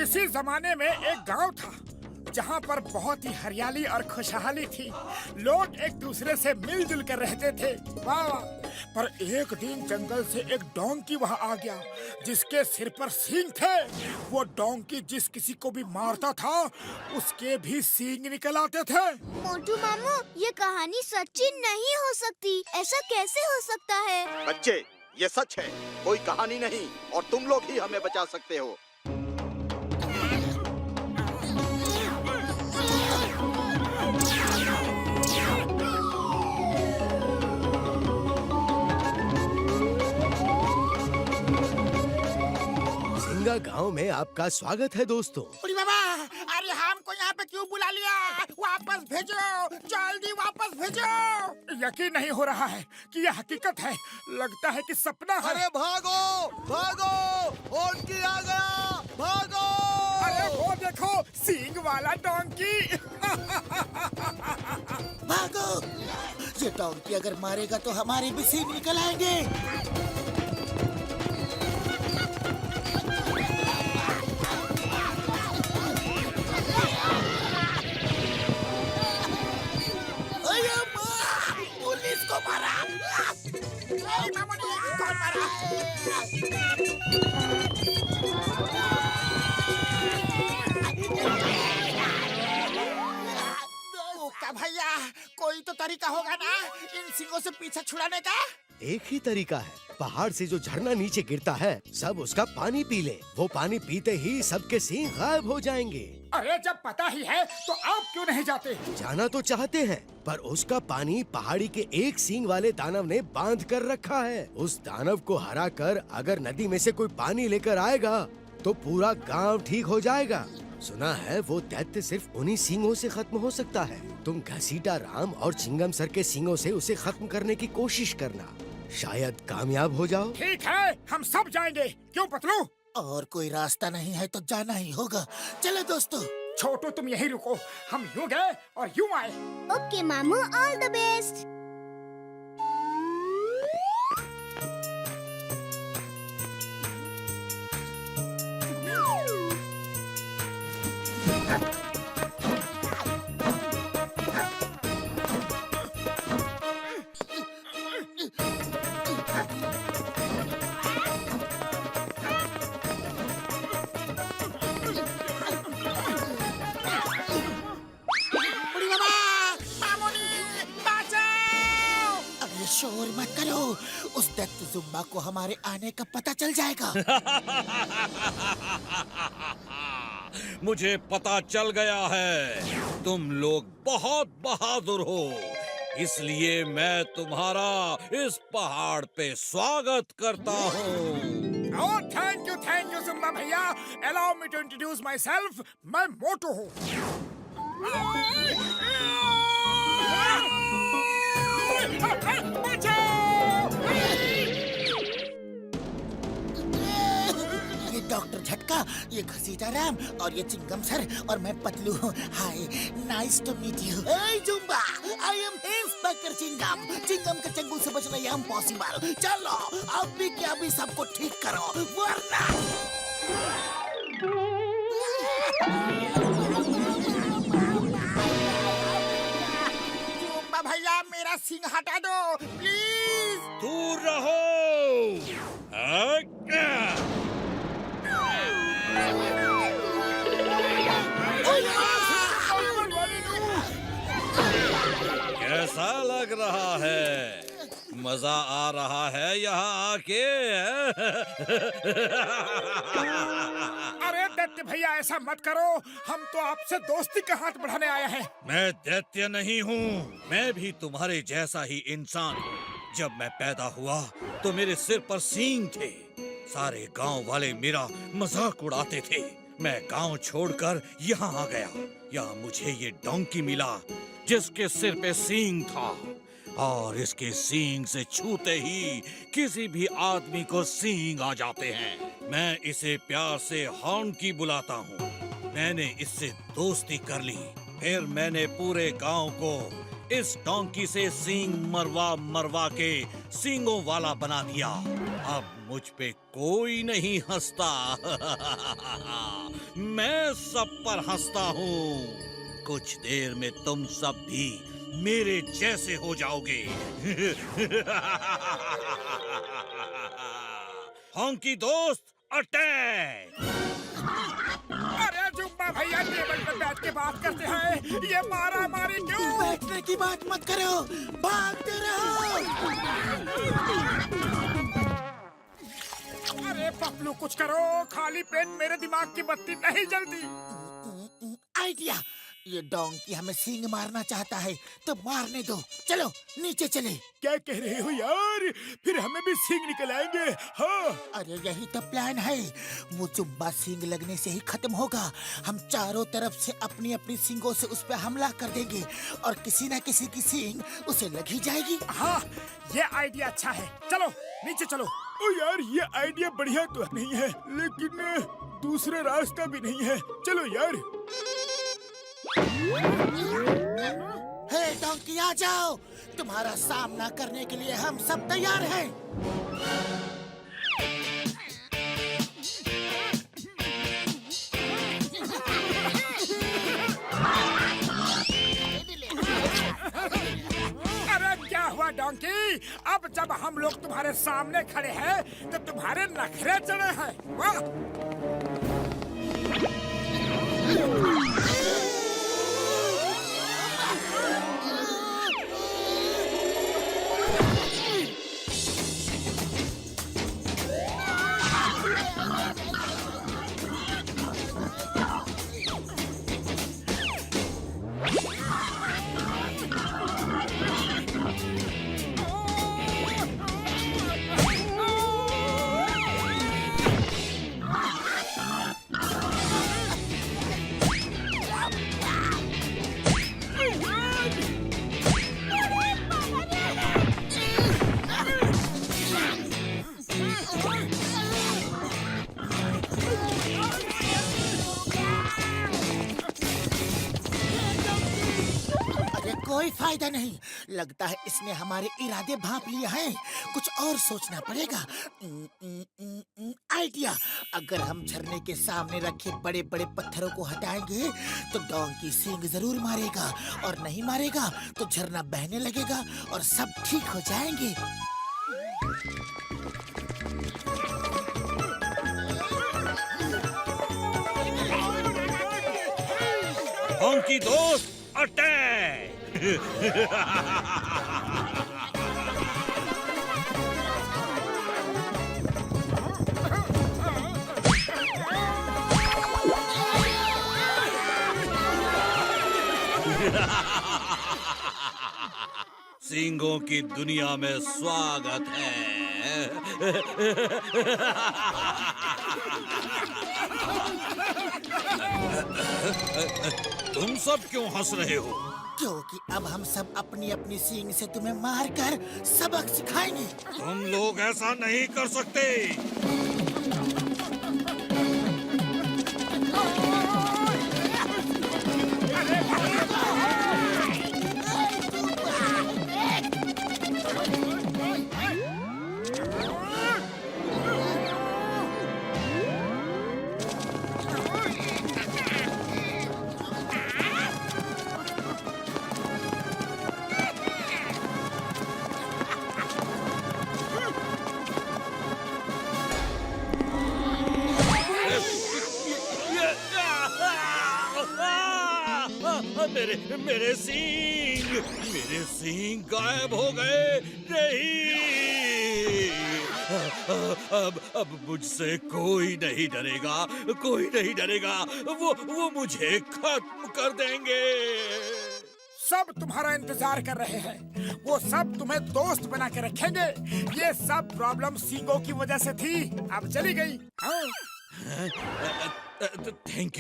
किसी जमाने में एक गांव था जहां पर बहुत ही हरियाली और खुशहाली थी। लोग एक दूसरे से मिलजुल कर रहते थे। वाह वाह। पर एक दिन जंगल से एक डोंकी वहां आ गया जिसके सिर पर सींग थे। वो डोंकी जिस किसी को भी मारता था उसके भी सींग निकल आते थे। मोटू मामू, ये कहानी सच्ची नहीं हो सकती। ऐसा कैसे हो सकता है? बच्चे, ये सच है, कोई कहानी नहीं और तुम लोग ही हमें बचा सकते हो। सिंगा गांव में आपका स्वागत है दोस्तों। अरे बाबा, अरे हमको यहाँ पे क्यों बुला लिया? वापस भेजो, जल्दी वापस भेजो। यकीन नहीं हो रहा है कि यह हकीकत है। लगता है कि सपना है। अरे भागो भागो, डोंकी आ गया, भागो। अरे वो देखो, सींग वाला डोंकी। भागो, ये डोंकी अगर मारेगा तो हमारे भी सींग निकल आएंगे। पुलिस को मारा। कौन मारा? ओका भैया, कोई तो तरीका होगा ना इन सिंगों से पीछा छुड़ाने का? एक ही तरीका है, पहाड़ से जो झरना नीचे गिरता है सब उसका पानी पी ले। वो पानी पीते ही सबके सींग गायब हो जाएंगे। अरे जब पता ही है तो आप क्यों नहीं जाते? जाना तो चाहते हैं पर उसका पानी पहाड़ी के एक सींग वाले दानव ने बांध कर रखा है। उस दानव को हरा कर अगर नदी में से कोई पानी लेकर आएगा तो पूरा गांव ठीक हो जाएगा। सुना है वो दैत्य सिर्फ उन्हीं सींगों से खत्म हो सकता है। तुम घसीटा राम और चिंगम सर के सींगों से उसे खत्म करने की कोशिश करना, शायद कामयाब हो जाओ। ठीक है, हम सब जाएंगे। क्यों पतलू? और कोई रास्ता नहीं है तो जाना ही होगा। चलो दोस्तों। छोटू तुम यहीं रुको, हम यूं गए और यूं आए। ओके मामू, ऑल द बेस्ट। शोर मत करो, उस दैत्य जुम्बा को हमारे आने का पता चल जाएगा। मुझे पता चल गया है, तुम लोग बहुत बहादुर हो, इसलिए मैं तुम्हारा इस पहाड़ पे स्वागत करता हूँ। ओह थैंक यू जुम्बा भैया। Allow me to introduce myself. मैं मोटू हूँ। ये डॉक्टर झटका, ये घसीटा राम और ये चिंगम सर और मैं पतलू हूँ। Hi, nice to meet you. Hey Jumba, I am inspector Chingum. Chingum के चंगुल से बचना ये इम्पॉसिबल। चलो अब भी क्या भी सबको ठीक करो वरना। जुम्बा भैया, मेरा सिंग हटा दो प्लीज। दूर रहो। कैसा लग रहा है? मजा आ रहा है यहाँ आके? अरे दैत्य भैया, ऐसा मत करो। हम तो आपसे दोस्ती का हाथ बढ़ाने आए हैं। मैं दैत्य नहीं हूँ, मैं भी तुम्हारे जैसा ही इंसान हूँ। जब मैं पैदा हुआ तो मेरे सिर पर सींग थे। सारे गांव वाले मेरा मजाक उड़ाते थे। मैं गांव छोड़कर यहाँ आ गया। यहाँ मुझे ये डोंकी मिला जिसके सिर पे सींग था, और इसके सींग से छूते ही किसी भी आदमी को सींग आ जाते हैं। मैं इसे प्यार से हॉन्की बुलाता हूँ। मैंने इससे दोस्ती कर ली, फिर मैंने पूरे गांव को इस डोंकी से सींग मरवा मरवा के सींगों वाला बना दिया। अब मुझ पे कोई नहीं हंसता। मैं सब पर हंसता हूँ। कुछ देर में तुम सब भी मेरे जैसे हो जाओगे। हॉन्की दोस्त अटैक! अरे जुम्बा भैया टेबल पर बैठ के बात करते हैं, ये मारा मारी क्यों? बैठने की बात मत करो, भागते रहो। अरे पपलू कुछ करो, खाली पेट मेरे दिमाग की बत्ती नहीं जलती। आइडिया, ये डोंकी हमें सींग मारना चाहता है तो मारने दो। चलो नीचे चले। क्या कह रहे हो यार? फिर हमें भी सींग निकल आएंगे। हाँ अरे यही तो प्लान है। वो जुम्बा सींग लगने से ही खत्म होगा। हम चारों तरफ से अपनी अपनी सींगों से उस पर हमला कर देंगे और किसी न किसी की सींग उसे लग ही जाएगी। हाँ, ये आइडिया अच्छा है। चलो नीचे चलो। ओ यार, ये आइडिया बढ़िया तो नहीं है, लेकिन दूसरा रास्ता भी नहीं है। चलो यार। हे डोंकी, आ जाओ। तुम्हारा सामना करने के लिए हम सब तैयार हैं। अरे क्या हुआ डोंकी? अब जब हम लोग तुम्हारे सामने खड़े हैं तो तुम्हारे नखरे चढ़े हैं। वाह! कोई फायदा नहीं। लगता है इसने हमारे इरादे भांप लिए हैं। कुछ और सोचना पड़ेगा। आइडिया, अगर हम झरने के सामने रखे बड़े बड़े पत्थरों को हटाएंगे तो डोंकी सींग जरूर मारेगा, और नहीं मारेगा तो झरना बहने लगेगा और सब ठीक हो जाएंगे। हॉन्की दोस्त अटैक! सींगों की दुनिया में स्वागत है। तुम सब क्यों हंस रहे हो? क्योंकि अब हम सब अपनी अपनी सींग से तुम्हें मारकर सबक सिखाएंगे। तुम लोग ऐसा नहीं कर सकते। मेरे सींग गायब हो गए। नहीं, अब मुझसे कोई नहीं डरेगा, कोई नहीं डरेगा। वो मुझे खत्म कर देंगे। सब तुम्हारा इंतजार कर रहे हैं। वो सब तुम्हें दोस्त बना के रखेंगे। ये सब प्रॉब्लम सींगों की वजह से थी, अब चली गई। हाँ? Thank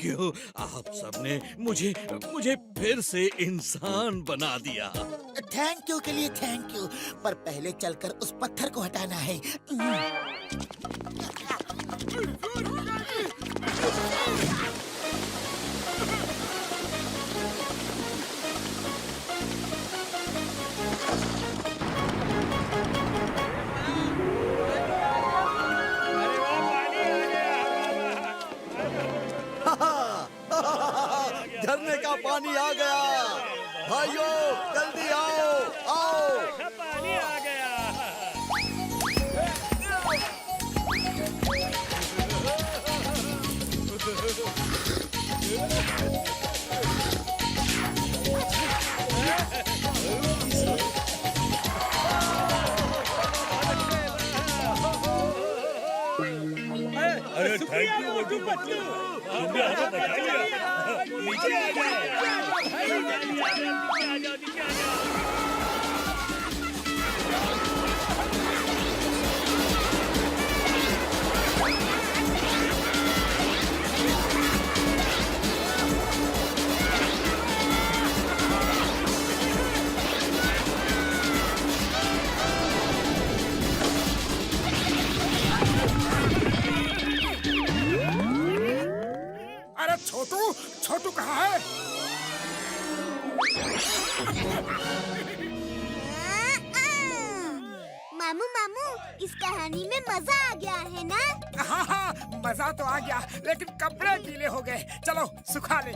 you. आप सबने मुझे फिर से इंसान बना दिया। थैंक यू के लिए थैंक यू, पर पहले चलकर उस पत्थर को हटाना है। पानी आ गया। भाइयों जल्दी आओ, आओ। पानी आ गया। अरे थैंक यू मोटू पतलू, तुमने हमें बचा लिया। नीचे आ जाओ, नीचे आ जाओ। अरे छोटू, छोटू कहाँ है? मामू मामू, इस कहानी में मजा आ गया है ना? हाँ हाँ, मजा तो आ गया, लेकिन कपड़े गीले हो गए। चलो सुखा ले।